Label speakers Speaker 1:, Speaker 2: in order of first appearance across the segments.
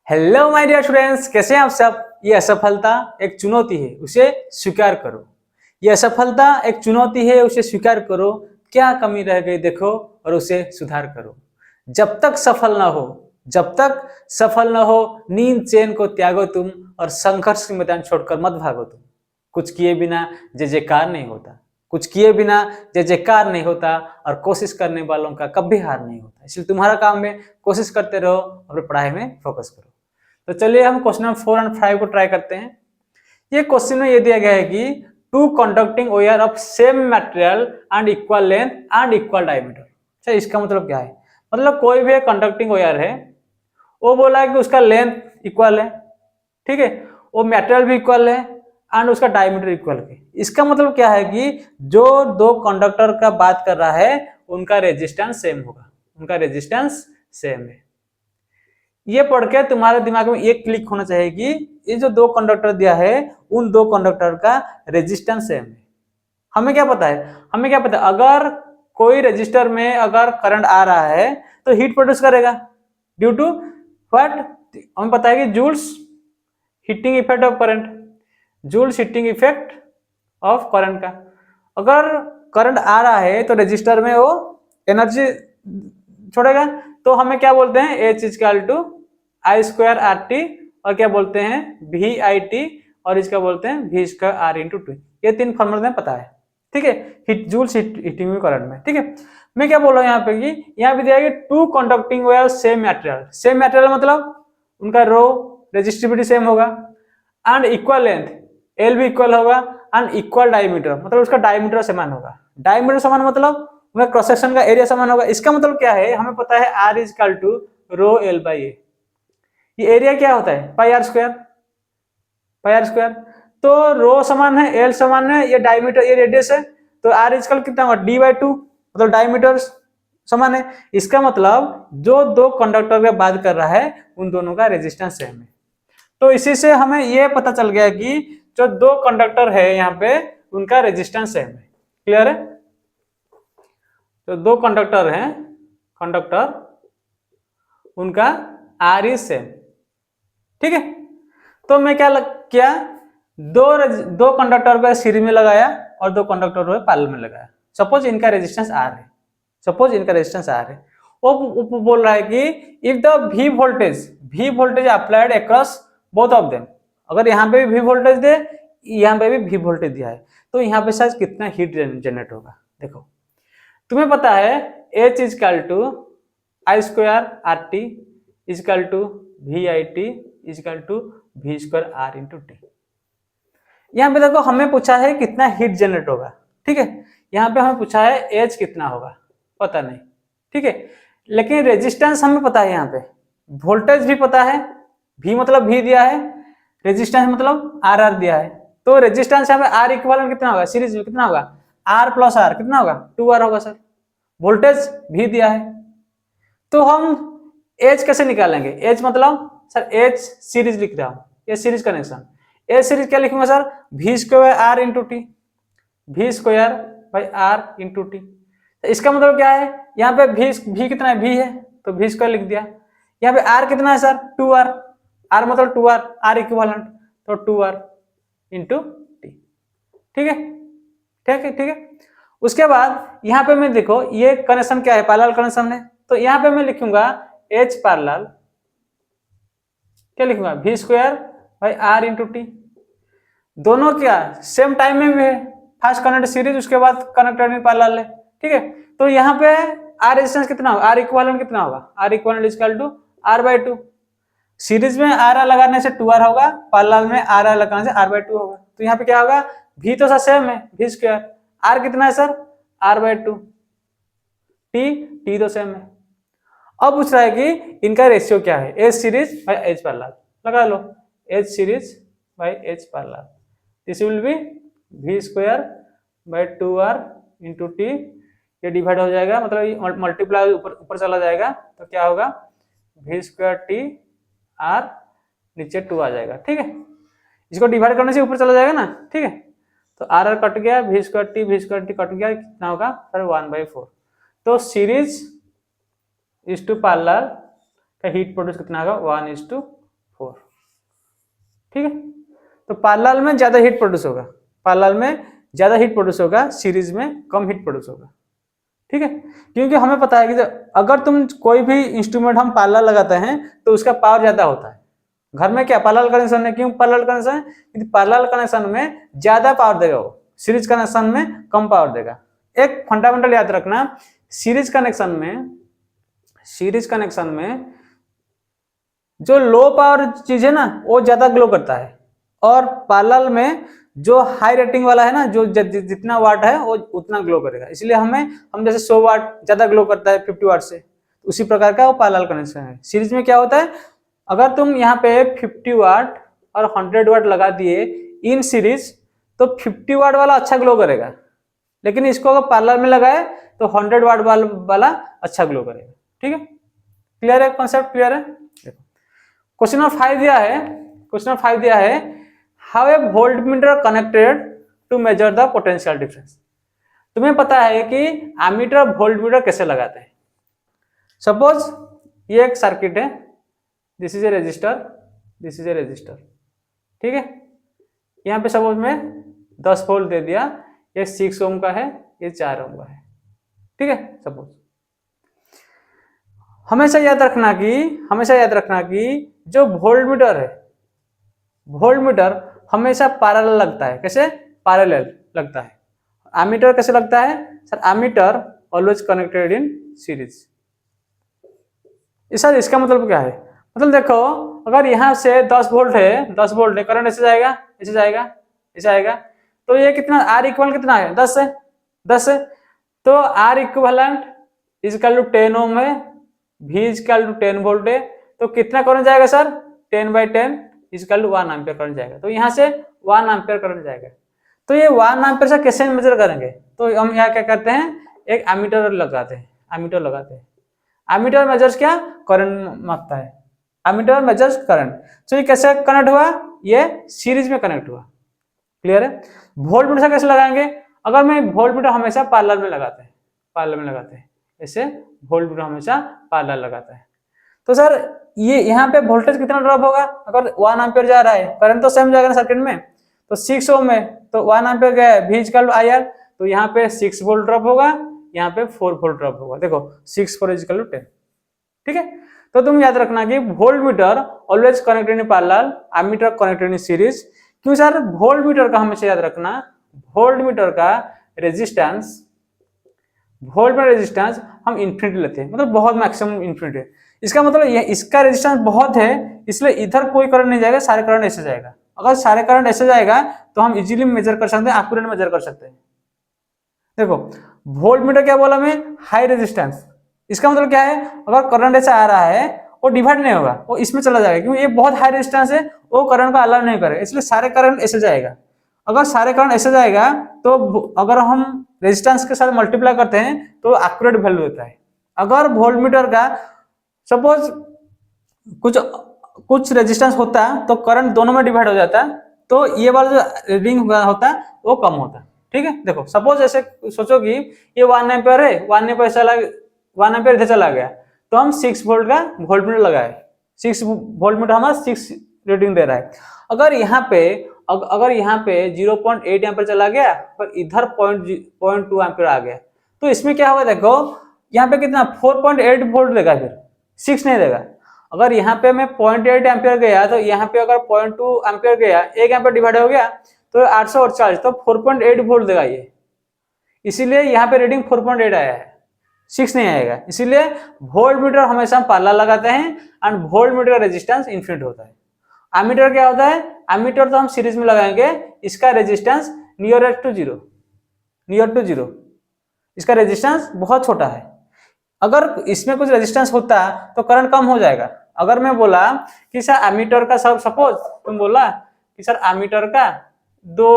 Speaker 1: Hello my dear students, कैसे हैं आप सब। ये असफलता एक चुनौती है, उसे स्वीकार करो। ये असफलता एक चुनौती है, उसे स्वीकार करो। क्या कमी रह गई देखो और उसे सुधार करो। जब तक सफल ना हो, जब तक सफल ना हो, नींद चैन को त्यागो तुम और संघर्ष के मैदान छोड़कर मत भागो तुम। कुछ किए बिना जय जयकार नहीं होता, कुछ किए बिना जय जयकार नहीं होता और कोशिश करने वालों का कभी हार नहीं होता। इसलिए तुम्हारा काम है कोशिश करते रहो, अपनी पढ़ाई में फोकस करो। तो चलिए हम क्वेश्चन नंबर 4 और 5 को ट्राई करते हैं। ये क्वेश्चन में ये दिया गया है कि two conducting wire of same material and equal length and equal diameter. अच्छा, इसका मतलब क्या है? मतलब कोई भी कंडक्टिंग वायर है, वो बोला है कि उसका लेंथ इक्वल है, ठीक है, वो मटेरियल भी इक्वल है एंड उसका डायमीटर इक्वल है। इसका मतलब क्या है कि जो दो कंडक्टर का बात कर रहा है उनका रेजिस्टेंस सेम होगा, उनका रेजिस्टेंस सेम है। ये पढ़ के तुम्हारे दिमाग में ये क्लिक होना चाहिए कि ये जो दो कंडक्टर दिया है उन दो कंडक्टर का रेजिस्टेंस सेम है। हमें क्या पता है? हमें क्या पता है अगर कोई रजिस्टर में अगर करंट आ रहा है तो हीट प्रोड्यूस करेगा ड्यू टू व्हाट? हमें पता है कि Joule's heating effect of current, Joule's heating effect of current का। अगर करंट आ रहा है तो रजिस्टर में वो एनर्जी छोड़ेगा। तो हमें क्या बोलते हैं? H is equal to I square R T, और क्या बोलते हैं? वी आई टी, और इसका बोलते हैं V square R into T. ये तीन फॉर्मूला में पता है, ठीक है, हिट जूल्स हीटिंग में करंट में, ठीक है। मैं क्या बोल रहा हूँ यहाँ पे कि यहाँ पे दिया गया two conducting wire same material. Same material मतलब उनका रो रेजिस्टिविटी सेम होगा एंड इक्वल लेंथ एल भी इक्वल होगा एंड इक्वल डायमीटर मतलब उसका डायमीटर समान होगा। डायमीटर समान मतलब क्रॉस सेक्शन का एरिया समान होगा। इसका मतलब क्या है? हमें पता है R is equal to rho L by A. ये एरिया क्या होता है? Pi R square, pi R square. तो रो समान है, एल समान है, ये डायमीटर, ये रेडियस है, तो आर इज इक्वल कितना होगा? डी बाई टू, मतलब डायमीटर समान है। इसका मतलब जो दो कंडक्टर का बात कर रहा है उन दोनों का रेजिस्टेंस सेम है। तो इसी से हमें यह पता चल गया कि जो दो कंडक्टर है यहाँ पे उनका रेजिस्टेंस सेम है। क्लियर है? तो दो कंडक्टर हैं, कंडक्टर उनका आर इज सेम, ठीक है। तो मैं क्या किया? दो कंडक्टर को सीरीज में लगाया और दो कंडक्टर को पैरेलल में लगाया। सपोज इनका रेजिस्टेंस आर है, सपोज इनका रेजिस्टेंस आर है। वो बोल रहा है कि if the V voltage applied across both of them, अगर यहाँ पे भी वी वोल्टेज दे, यहाँ पे भी वी वोल्टेज दिया है, तो यहाँ पे शायद कितना हीट जनरेट होगा। देखो तुम्हें पता है H equal to I square R T equal to V I T equal to V square R into T. यहाँ पे देखो हमें पूछा है कितना हीट जनरेट होगा, ठीक है। यहाँ पे हमें पूछा है H कितना होगा, पता नहीं, ठीक है। लेकिन रेजिस्टेंस हमें पता है, यहाँ पे वोल्टेज भी पता है, V मतलब V दिया है, रेजिस्टेंस मतलब आर आर दिया है। तो रेजिस्टेंस यहाँ पे आर इक्वल कितना होगा? सीरीज में कितना होगा? आर प्लस आर कितना होगा? 2R होगा सर। वोल्टेज भी दिया है, तो हम एच कैसे निकालेंगे? एच मतलब सर एच सीरीज लिख रहा हूं, ये सीरीज कनेक्शन। एच सीरीज क्या लिखूंगा sir? V square R into T, V square by R into T. इसका मतलब क्या है? यहाँ पे भी कितना है? भी है, तो वी स्क्वायर लिख दिया। यहाँ पे आर कितना है सर? 2R, आर मतलब 2R, आर इक्विवेलेंट, तो 2R इंटू टी, ठीक है, ठीक है, ठीक है। उसके बाद यहाँ पे मैं देखो ये कनेक्शन क्या है? पैरेलल कनेक्शन है, तो यहाँ पे मैं लिखूंगा H पैरेलल, क्या लिखूंगा? V square by R into T. दोनों क्या सेम टाइम में भी है, फर्स्ट कनेक्ट सीरीज, उसके बाद कनेक्टेड इन पैरेलल है, ठीक है। तो यहाँ पे आर रेजिस्टेंस कितना होगा? आर इक्विवेलेंट कितना होगा? R equivalent equal to R by two. Series में आर लगाने से 2R होगा, पैरेलल में आर लगाने से आर बाई टू होगा। तो यहाँ पे क्या होगा? वी तो सर सेम है, वी स्क्वायर, आर कितना है sir? R by two, T तो सेम है। अब पूछ रहा है कि इनका रेशियो क्या है? H series by H parallel, लगा लो H series by H parallel, this will be V square by 2R into T. ये डिवाइड हो जाएगा, मतलब ये मल्टीप्लाई ऊपर चला जाएगा, तो क्या होगा? वी स्क्वायर टी आर, नीचे 2 आ जाएगा, ठीक है। इसको डिवाइड करने से ऊपर चला जाएगा ना, ठीक है। तो आर कट गया, वी स्क्वायर टी कट गया, कितना होगा सर? 1/4। तो सीरीज इज टू पैरेलल का हीट प्रोड्यूस कितना होगा? 1:2। 4। ठीक है, तो पैरेलल में ज्यादा हीट प्रोड्यूस होगा, पैरेलल में ज्यादा हीट प्रोड्यूस होगा, सीरीज में कम हीट प्रोड्यूस होगा। ठीक है, क्योंकि हमें पता है कि अगर तुम कोई भी इंस्ट्रूमेंट हम पैरेलल लगाते हैं तो उसका पावर ज्यादा होता है। घर में क्या पैरेलल कनेक्शन है, क्यों पैरेलल कनेक्शन है? क्योंकि पैरेलल कनेक्शन में ज्यादा पावर देगा वो, सीरीज कनेक्शन में कम पावर देगा। एक फंडामेंटल याद रखना, सीरीज कनेक्शन में जो लो पावर चीज है ना वो ज्यादा ग्लो करता है, और पैरेलल में जो हाई रेटिंग वाला है ना, जो जितना वाट है वो उतना ग्लो करेगा। इसलिए हम जैसे 100 वाट ज्यादा ग्लो करता है 50 वाट से, उसी प्रकार का वो पैरेलल कनेक्शन है। सीरीज में क्या होता है, अगर तुम यहाँ पे 50 वाट और 100 वाट लगा दिए इन सीरीज तो 50 वाट वाला अच्छा ग्लो करेगा, लेकिन इसको अगर पैरेलल में लगाए तो 100 वाट वाला अच्छा ग्लो करेगा। ठीक है, क्लियर है, कॉन्सेप्ट क्लियर है? देखो क्वेश्चन नंबर 5 दिया है how a voltmeter connected to measure the potential difference. तुम्हें पता है कि एमीटर और वोल्टमीटर कैसे लगाते हैं। सपोज ये एक सर्किट है, this is a register, this is a register. ठीक है, यहाँ पे सपोज मैं 10 वोल्ट दे दिया, ये 6 ओम का है, ये 4 ओम का है। ठीक है, सपोज हमेशा याद रखना कि जो वोल्टमीटर है, वोल्टमीटर हमेशा पैरेलल लगता है। कैसे पैरेलल लगता है? एमीटर कैसे लगता है sir? Ammeter always connected in series. इसका मतलब क्या है? मतलब देखो अगर यहाँ से 10 वोल्ट है, करंट ऐसे जाएगा, तो ये कितना आर इक्वल कितना है? 10 है। तो आर इक्वलेंट इजकल टू 10 ओम है, V इजकल टू 10 वोल्ट है, तो कितना करंट जाएगा sir? 10/10 equal to 1 ampere current जाएगा। तो यहाँ से 1 एम्पियर करंट जाएगा। तो ये 1 एम्पियर से कैसे मेजर करेंगे? तो हम यहाँ क्या करते हैं, एक एमीटर लगाते हैं। एमीटर मेजर्स क्या? करंट मापता है। Ammeter measures current. तो ये कैसे कनेक्ट हुआ? ये सीरीज में कनेक्ट हुआ। क्लियर है? वोल्टमीटर से कैसे लगाएंगे? अगर मैं वोल्टमीटर हमेशा पैरेलल में लगाते हैं, ऐसे वोल्टमीटर हमेशा पैरेलल लगाता है। तो सर ये यहाँ पे वोल्टेज कितना ड्रॉप होगा? अगर 1 एम्पियर जा रहा है, करंट तो सेम जाएगा ना सर्किट में, तो 6 ओम में तो 1 एम्पियर गया है, V इक्वल IR, तो यहाँ पे 6 वोल्ट ड्रॉप होगा, यहाँ पे 4 वोल्ट ड्रॉप होगा। देखो 6 4 इक्वल टू 10। ठीक है, तो तुम याद रखना कि voltmeter always connected in parallel, ammeter connected in series. क्यों सर? वोल्टमीटर का हमेशा याद रखना, वोल्टमीटर का रेजिस्टेंस हम इन्फिनिटी लेते हैं, मतलब बहुत मैक्सिमम इन्फिनिटी है। इसका मतलब ये इसका रेजिस्टेंस बहुत है, इसलिए इधर कोई करंट नहीं जाएगा, सारे करंट ऐसे जाएगा। अगर सारे करंट ऐसे जाएगा तो हम इजीली मेजर कर सकते हैं, एक्यूरेट मेजर कर सकते हैं। देखो वोल्टमीटर क्या बोला मैं? High resistance. इसका मतलब क्या है? अगर करंट ऐसा आ रहा है वो डिवाइड नहीं होगा, वो इसमें चला जाएगा, क्योंकि ये बहुत हाई रेजिस्टेंस है, वो करंट को अलाउ नहीं करेगा, इसलिए सारे करंट ऐसे जाएगा। अगर सारे करंट ऐसे जाएगा तो अगर हम रेजिस्टेंस के साथ मल्टीप्लाई करते हैं तो एक्यूरेट वैल्यू होता है। अगर वोल्टमीटर का सपोज कुछ रेजिस्टेंस होता तो करंट दोनों में डिवाइड हो जाता, तो ये वाला जो रीडिंग होता वो कम होता। ठीक है, देखो सपोज ऐसे सोचो कि ये 1 एम्पियर है, 1 एम्पियर इधर चला गया, तो हम 6 वोल्ट का वोल्टमीटर लगाए, 6 वोल्टमीटर हमारा 6 रीडिंग दे रहा है। अगर यहाँ पे 0.8 एम्पियर चला गया पर इधर 0.2 एम्पियर आ गया, तो इसमें क्या होगा? देखो यहाँ पे कितना 4.8 वोल्ट देगा, फिर 6 नहीं देगा। अगर यहाँ पे मैं 0.8 एम्पियर गया तो यहाँ पे अगर 0.2 एम्पियर गया, 1 एम्पियर डिवाइड हो गया तो 848, तो 4.8 वोल्ट देगा ये। इसीलिए यहाँ पे रीडिंग 4.8 आया है, 6 नहीं आएगा। इसीलिए वोल्टमीटर हमेशा पैरेलल लगाते हैं एंड वोल्टमीटर का रेजिस्टेंस इन्फिनिट होता है। एमीटर क्या होता है? एमीटर तो हम सीरीज में लगाएंगे, इसका रेजिस्टेंस नियर टू जीरो, इसका रेजिस्टेंस बहुत छोटा है। अगर इसमें कुछ रेजिस्टेंस होता तो करंट कम हो जाएगा। अगर मैं बोला कि सर एमीटर का सपोज तुम बोला कि सर एमीटर का 2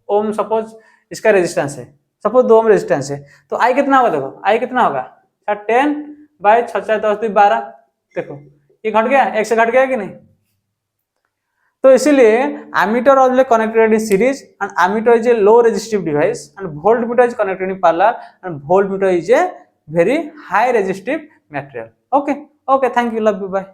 Speaker 1: ओम सपोज इसका रेजिस्टेंस है, सपोज 2 ओम रेजिस्टेंस है, तो आई कितना होगा? देखो आई कितना होगा सर? 10/6 10 देखो ये घट गया, 1 से घट गया कि नहीं? तो इसीलिए ammeter always connected in series and ammeter is a low resistive device and voltmeter is connected in parallel and voltmeter is a very high resistive material. Okay, thank you, love you, bye.